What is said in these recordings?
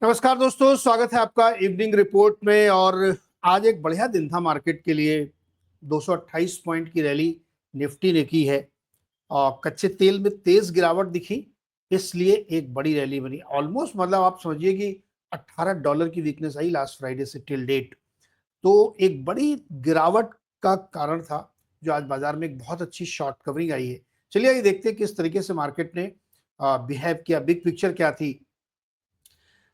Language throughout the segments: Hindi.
नमस्कार दोस्तों, स्वागत है आपका इवनिंग रिपोर्ट में। और आज एक बढ़िया दिन था मार्केट के लिए। 228 पॉइंट की रैली निफ्टी ने की है और कच्चे तेल में तेज गिरावट दिखी, इसलिए एक बड़ी रैली बनी। ऑलमोस्ट मतलब आप समझिए कि $18 की वीकनेस आई लास्ट फ्राइडे से टिल डेट। तो एक बड़ी गिरावट का कारण था जो आज बाजार में एक बहुत अच्छी शॉर्ट कवरिंग आई है। चलिए आइए देखते हैं किस तरीके से मार्केट ने बिहेव किया, बिग पिक्चर क्या थी।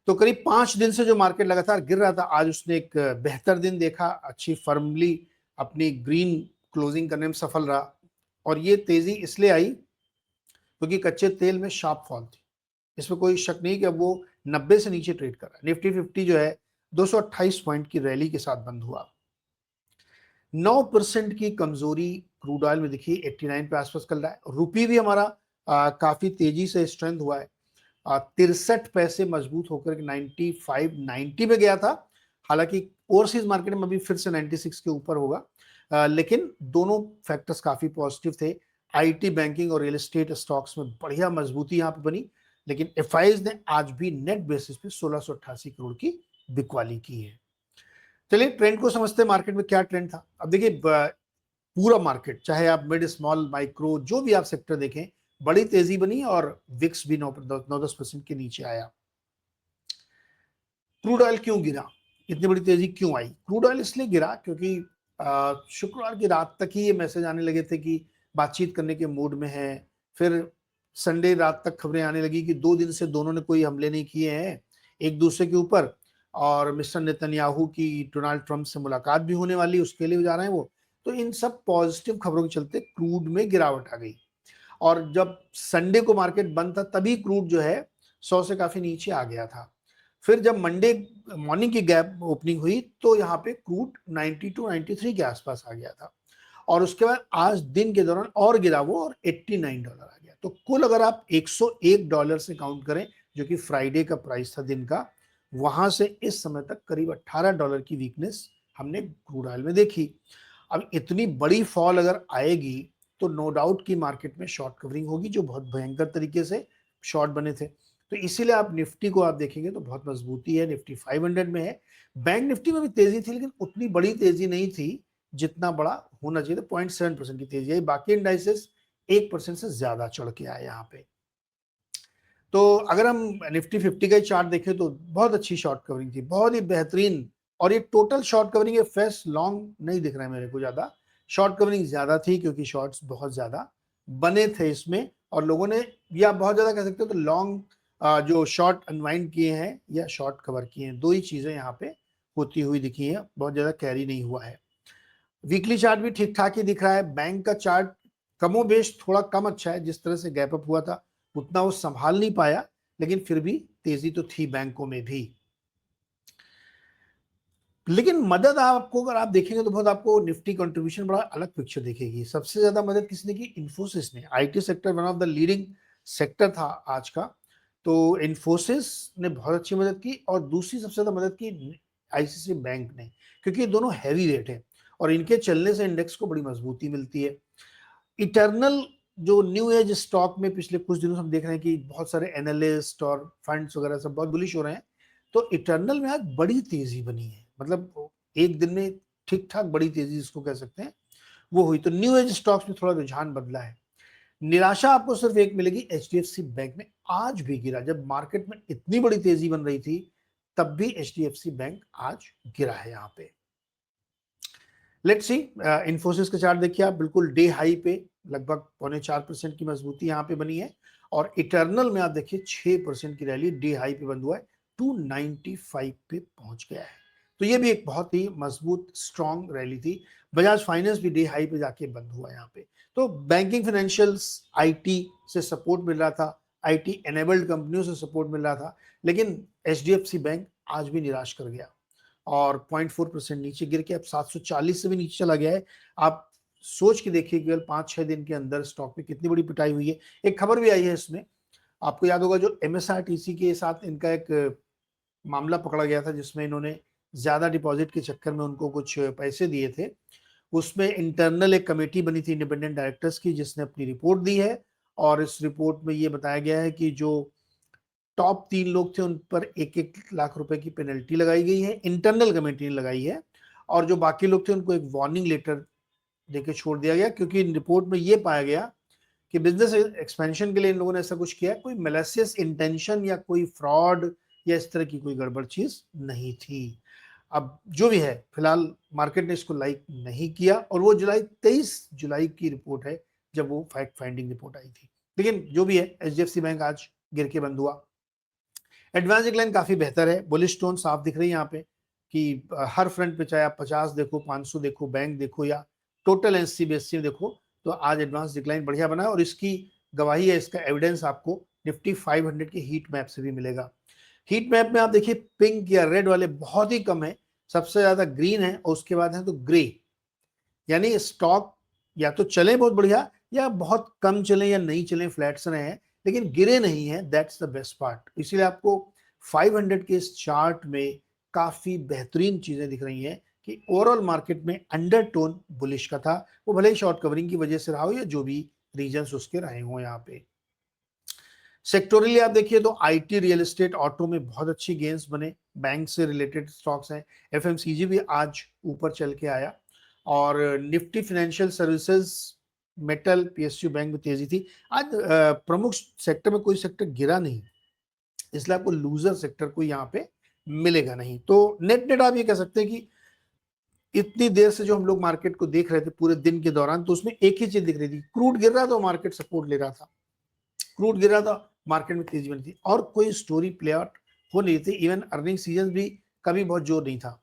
तो करीब 5 दिन से जो मार्केट लगातार गिर रहा था, आज उसने एक बेहतर दिन देखा, अच्छी फर्मली अपनी ग्रीन क्लोजिंग करने में सफल रहा। और ये तेजी इसलिए आई क्योंकि कच्चे तेल में शार्प फॉल थी। इसमें कोई शक नहीं कि अब वो 90 से नीचे ट्रेड कर रहा है। निफ्टी 50 जो है 228 पॉइंट की रैली के साथ बंद हुआ। 9% की कमजोरी क्रूड ऑयल में दिखी, 89 पे आसपास चल रहा है। रुपी भी हमारा काफी तेजी से स्ट्रेंथ हुआ है, 63 पैसे मजबूत होकर के 95 90 में गया था। हालांकि ओवरसीज मार्केट में अभी फिर से 96 के ऊपर होगा, लेकिन दोनों फैक्टर्स काफी पॉजिटिव थे। आईटी, बैंकिंग और रियल एस्टेट स्टॉक्स में बढ़िया मजबूती यहां पे बनी। लेकिन एफआईज ने आज भी नेट बेसिस पे 1688 करोड़ की बिकवाली की है। चलिए ट्रेंड को समझते हैं, मार्केट में क्या ट्रेंड था। अब देखिए, पूरा मार्केट, चाहे आप मिड स्मॉल माइक्रो जो भी आप सेक्टर देखें, बड़ी तेजी बनी और विक्स भी 9-10% के नीचे आया। क्रूड ऑयल क्यों गिरा, इतनी बड़ी तेजी क्यों आई? क्रूड ऑयल इसलिए गिरा क्योंकि शुक्रवार की रात तक ही ये मैसेज आने लगे थे कि बातचीत करने के मूड में है। फिर संडे रात तक खबरें आने लगी कि 2 दिन से दोनों ने कोई हमले नहीं किए हैं एक दूसरे के ऊपर, और मिस्टर नेतन्याहू की डोनाल्ड ट्रंप से मुलाकात भी होने वाली, उसके लिए जा रहे हैं वो। तो इन सब पॉजिटिव खबरों के चलते क्रूड में गिरावट आ गई। और जब संडे को मार्केट बंद था तभी क्रूड जो है 100 से काफी नीचे आ गया था। फिर जब मंडे मॉर्निंग की गैप ओपनिंग हुई तो यहाँ पे क्रूड 92 93 के आसपास आ गया था। और उसके बाद आज दिन के दौरान और गिरा वो, और $89 आ गया। तो कुल अगर आप $101 से काउंट करें, जो कि फ्राइडे का प्राइस था दिन का, वहां से इस समय तक करीब $18 की वीकनेस हमने क्रूड ऑयल में देखी। अब इतनी बड़ी फॉल अगर आएगी तो नो डाउट की मार्केट में शॉर्ट कवरिंग होगी, जो बहुत भयंकर तरीके से शॉर्ट बने थे। तो इसीलिए आप निफ्टी को आप देखेंगे तो बहुत मजबूती है, निफ्टी 500 में है। बैंक निफ्टी में भी तेजी थी, लेकिन उतनी बड़ी तेजी नहीं थी जितना बड़ा होना चाहिए। 0.7% की तेजी आई। बाकी इंडाइसेस 1% से ज्यादा चढ़ के आए यहाँ पे। तो अगर हम निफ्टी 50 का चार्ट देखें तो बहुत अच्छी शॉर्ट कवरिंग थी, बहुत ही बेहतरीन। और ये टोटल शॉर्ट कवरिंग है, फेस लॉन्ग नहीं दिख रहा है मेरे को ज्यादा। शॉर्ट कवरिंग ज्यादा थी क्योंकि शॉर्ट्स बहुत ज्यादा बने थे इसमें, और लोगों ने, या बहुत ज्यादा कह सकते हो तो लॉन्ग जो शॉर्ट अनवाइंड किए हैं या शॉर्ट कवर किए हैं, दो ही चीजें यहाँ पे होती हुई दिखी है। बहुत ज्यादा कैरी नहीं हुआ है। वीकली चार्ट भी ठीक ठाक ही दिख रहा है। बैंक का चार्ट कमोबेश थोड़ा कम अच्छा है, जिस तरह से गैप अप हुआ था उतना वो संभाल नहीं पाया, लेकिन फिर भी तेजी तो थी बैंकों में भी। लेकिन मदद आपको अगर आप देखेंगे तो बहुत आपको निफ्टी कंट्रीब्यूशन बड़ा अलग पिक्चर दिखेगी। सबसे ज्यादा मदद किसने की? इन्फोसिस ने। IT sector one of the leading sector था आज का, तो इन्फोसिस ने बहुत अच्छी मदद की। और दूसरी सबसे ज्यादा मदद की आईसीआईसीआई बैंक ने, क्योंकि ये दोनों हैवी रेट है और इनके चलने से इंडेक्स को बड़ी मजबूती मिलती है। इटर्नल जो न्यू एज स्टॉक में पिछले कुछ दिनों से हम देख रहे हैं कि बहुत सारे एनालिस्ट और फंड्स वगैरह सब बहुत बुलिश हो रहे हैं। तो इटर्नल में आज बड़ी तेजी बनी है, मतलब एक दिन में ठीक ठाक बड़ी तेजी जिसको कह सकते हैं वो हुई। तो न्यू एज स्टॉक्स में थोड़ा रुझान बदला है। निराशा आपको सिर्फ एक मिलेगी, एचडीएफसी बैंक में आज भी गिरा। जब मार्केट में इतनी बड़ी तेजी बन रही थी तब भी एचडीएफसी बैंक आज गिरा है यहाँ पे। लेट्स सी, इन्फोसिस का चार्ट देखिए आप, बिल्कुल डे हाई पे लगभग 0.4% की मजबूती यहाँ पे बनी है। और इटर्नल में आप देखिए 6% की रैली डे हाई पे बंद हुआ है, 295 पे पहुंच गया है। तो ये भी एक बहुत ही मजबूत स्ट्रॉन्ग रैली थी। बजाज फाइनेंस भी डे हाई पे जाके बंद हुआ यहाँ पे। तो बैंकिंग, फाइनेंशियल्स, आईटी से सपोर्ट मिल रहा था, आईटी एनेबल्ड कंपनियों से सपोर्ट मिल रहा था। लेकिन एचडीएफसी बैंक आज भी निराश कर गया और 0.4% नीचे गिर के अब 740 से भी नीचे चला गया है। आप सोच के देखिए केवल 5-6 दिन के अंदर स्टॉक में कितनी बड़ी पिटाई हुई है। एक खबर भी आई है इसमें, आपको याद होगा, जो एमएसआरटीसी के साथ इनका एक मामला पकड़ा गया था जिसमें इन्होंने ज्यादा डिपॉजिट के चक्कर में उनको कुछ पैसे दिए थे। उसमें इंटरनल एक कमेटी बनी थी इंडिपेंडेंट डायरेक्टर्स की, जिसने अपनी रिपोर्ट दी है। और इस रिपोर्ट में ये बताया गया है कि जो टॉप 3 लोग थे उन पर 1-1 लाख रुपए की पेनल्टी लगाई गई है, इंटरनल कमेटी ने लगाई है, और जो बाकी लोग थे उनको एक वार्निंग लेटर देके छोड़ दिया गया, क्योंकि रिपोर्ट में ये पाया गया कि बिजनेस एक्सपेंशन के लिए इन लोगों ने ऐसा कुछ किया, कोई मैलिशियस इंटेंशन या कोई फ्रॉड या इस तरह की कोई गड़बड़ चीज नहीं थी। अब जो भी है, फिलहाल मार्केट ने इसको लाइक नहीं किया, और वो 23 जुलाई की रिपोर्ट है जब वो फैक्ट फाइंडिंग रिपोर्ट आई थी। लेकिन जो भी है, एचडीएफसी बैंक आज गिर के बंद हुआ। एडवांस डिक्लाइन काफी बेहतर है, बुलिश टोन साफ दिख रही है यहाँ पे कि हर फ्रंट पे, चाहे आप 50 देखो, 500 देखो, बैंक देखो या टोटल एनसीबीएससी देखो, तो आज एडवांस डिक्लाइन बढ़िया बना है, और इसकी गवाही है, इसका एविडेंस आपको निफ्टी 500 के हीट मैप से भी मिलेगा। हीट मैप में आप देखिए पिंक या रेड वाले बहुत ही कम है, सबसे ज्यादा ग्रीन है, और उसके बाद है तो ग्रे, यानी स्टॉक या तो चले बहुत बढ़िया या बहुत कम चले या नहीं चले, फ्लैट से रहे हैं, लेकिन गिरे नहीं है। That's the best part. इसीलिए आपको 500 के इस चार्ट में काफी बेहतरीन चीजें दिख रही हैं कि ओवरऑल मार्केट में अंडरटोन बुलिश का था, वो भले ही शॉर्ट कवरिंग की वजह से रहा हो या जो भी रीजंस उसके रहे हो। यहाँ पे सेक्टोरली आप देखिए तो आईटी, रियल एस्टेट, ऑटो में बहुत अच्छी गेंस बने, बैंक से रिलेटेड स्टॉक्स हैं, एफएमसीजी भी आज ऊपर चल के आया, और Nifty financial services, metal, PSU bank में तेजी थी। आज प्रमुख सेक्टर में कोई सेक्टर गिरा नहीं, इसलिए आपको लूजर सेक्टर कोई यहाँ पे मिलेगा नहीं। तो नेट नेट आप ये कह सकते हैं कि इतनी देर से जो हम लोग मार्केट को देख रहे थे पूरे दिन के दौरान, तो उसमें एक ही चीज दिख रही थी, क्रूड गिर रहा था तो मार्केट सपोर्ट ले रहा था, क्रूड गिर रहा था मार्केट में तेजी बनी थी, और कोई स्टोरी प्ले आउट हो नहीं थी। इवन अर्निंग सीजन भी कभी बहुत जोर नहीं था,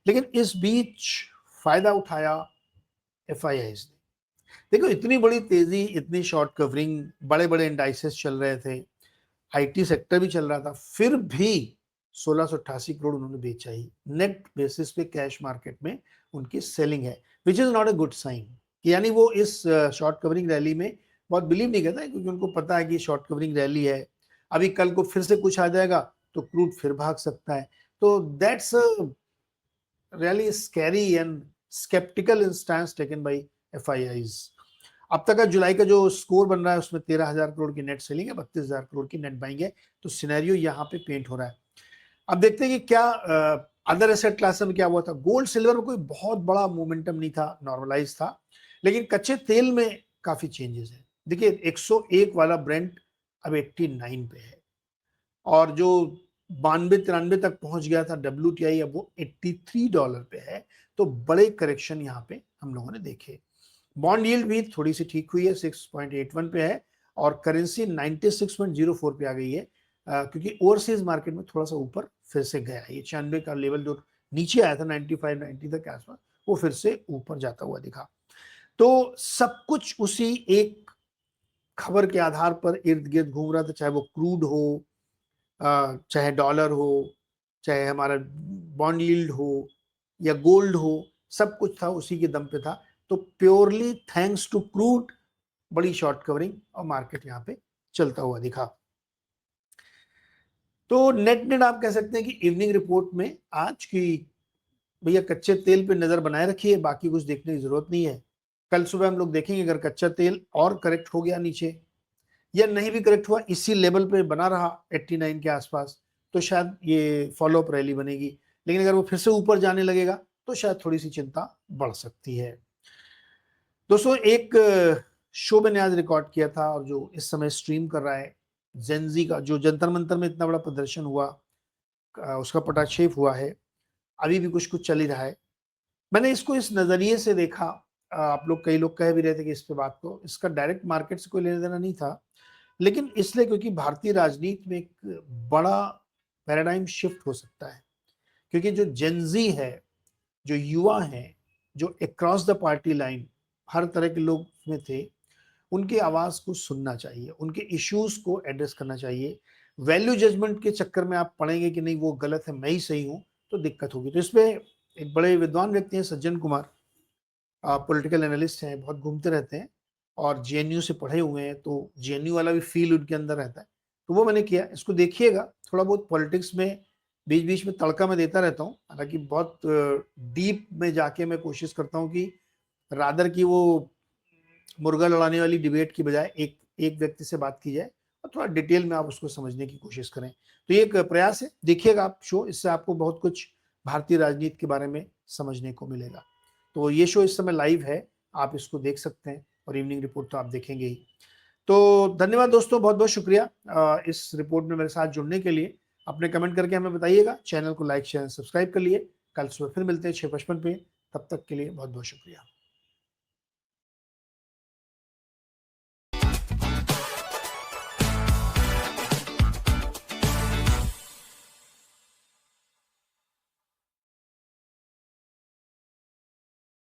लेकिन इस बीच फायदा उठाया एफआईआईज ने। देखो, इतनी बड़ी तेजी, इतनी शॉर्ट कवरिंग, बड़े बड़े इंडाइसेस चल रहे थे, आईटी सेक्टर भी चल रहा था, फिर भी 1688 करोड़ उन्होंने बेचा ही। नेट बेसिस पे कैश मार्केट में उनकी सेलिंग है, which is not a good sign. यानी वो इस शॉर्ट कवरिंग रैली में बहुत बिलीव नहीं करता है, क्योंकि उनको पता है कि शॉर्ट कवरिंग रैली है, अभी कल को फिर से कुछ आ जाएगा तो क्रूड फिर भाग सकता है। तो that's really scary and sceptical stance taken by FIIs. अब तक का जुलाई का जो स्कोर बन रहा है उसमें 13,000 करोड़ की नेट सेलिंग है, 32,000 करोड़ की नेट बाइंग है, तो सिनेरियो यहाँ पे पेंट हो रहा है। अब देखते हैं कि क्या अदर एसेट क्लास में क्या हुआ था। गोल्ड सिल्वर में कोई बहुत बड़ा मोमेंटम नहीं था, नॉर्मलाइज था, लेकिन कच्चे तेल में काफी चेंजेस है। देखिए 101 वाला ब्रेंट अब 89 पे है, और जो 92-93 तक पहुंच गया था WTI, अब वो $83 पे है। तो बड़े करेक्शन यहाँ पे हम लोगों ने देखे। बॉन्ड यील्ड भी थोड़ी सी ठीक हुई है, 6.81 पे है, और करेंसी 96.04 पे आ गई है, क्योंकि ओवरसीज मार्केट में थोड़ा सा ऊपर फिर से गया है। ये 96 का लेवल जो नीचे आया था 95-90 तक के आसपास, वो फिर से ऊपर जाता हुआ दिखा। तो सब कुछ उसी एक खबर के आधार पर इर्द गिर्द घूम रहा था, चाहे वो क्रूड हो, चाहे डॉलर हो, चाहे हमारा बॉन्ड यील्ड हो या गोल्ड हो, सब कुछ था उसी के दम पे था। तो प्योरली थैंक्स टू क्रूड बड़ी शॉर्ट कवरिंग और मार्केट यहाँ पे चलता हुआ दिखा। तो नेट नेट आप कह सकते हैं कि इवनिंग रिपोर्ट में आज की, भैया कच्चे तेल पे नजर बनाए रखिए, बाकी कुछ देखने की जरूरत नहीं है। कल सुबह हम लोग देखेंगे अगर कच्चा तेल और करेक्ट हो गया नीचे, या नहीं भी करेक्ट हुआ, इसी लेवल पे बना रहा 89 के आसपास, तो शायद ये फॉलोअप रैली बनेगी। लेकिन अगर वो फिर से ऊपर जाने लगेगा तो शायद थोड़ी सी चिंता बढ़ सकती है। दोस्तों, एक शो मैंने आज रिकॉर्ड किया था और जो इस समय स्ट्रीम कर रहा है, जेनजी का, जो जंतर मंतर में इतना बड़ा प्रदर्शन हुआ, उसका पटाक्षेप हुआ है, अभी भी कुछ कुछ चल ही रहा है। मैंने इसको इस नजरिए से देखा, आप लोग, कई लोग कह भी रहे थे कि इस पे बात को, इसका डायरेक्ट मार्केट से कोई लेना देना नहीं था, लेकिन इसलिए क्योंकि भारतीय राजनीति में एक बड़ा पैराडाइम शिफ्ट हो सकता है। क्योंकि जो जेनजी है, जो युवा हैं, जो अक्रॉस द पार्टी लाइन हर तरह के लोग में थे, उनकी आवाज को सुनना चाहिए, उनके इश्यूज को एड्रेस करना चाहिए। वैल्यू जजमेंट के चक्कर में आप पढ़ेंगे कि नहीं वो गलत है, मैं ही सही हूं, तो दिक्कत होगी। तो इसमें एक बड़े विद्वान व्यक्ति हैं सज्जन कुमार, पॉलिटिकल एनालिस्ट हैं, बहुत घूमते रहते हैं और जेएनयू से पढ़े हुए हैं, तो जेएनयू वाला भी फील उनके अंदर रहता है। तो वो मैंने किया, इसको देखिएगा। थोड़ा बहुत पॉलिटिक्स में बीच बीच में तड़का मैं देता रहता हूँ, हालांकि बहुत डीप में जाके मैं कोशिश करता हूँ कि रादर की वो मुर्गा लड़ाने वाली डिबेट की बजाय एक एक व्यक्ति से बात की जाए और थोड़ा डिटेल में आप उसको समझने की कोशिश करें। तो ये एक प्रयास है, देखिएगा आप शो, इससे आपको बहुत कुछ भारतीय राजनीति के बारे में समझने को मिलेगा। तो ये शो इस समय लाइव है, आप इसको देख सकते हैं और इवनिंग रिपोर्ट तो आप देखेंगे ही। तो धन्यवाद दोस्तों, बहुत-बहुत शुक्रिया इस रिपोर्ट में मेरे साथ जुड़ने के लिए। अपने कमेंट करके हमें बताइएगा, चैनल को लाइक, शेयर, सब्सक्राइब कर लिए। कल सुबह फिर मिलते हैं 6:55 पे, तब तक के लिए बहुत-बहुत शुक्रिया।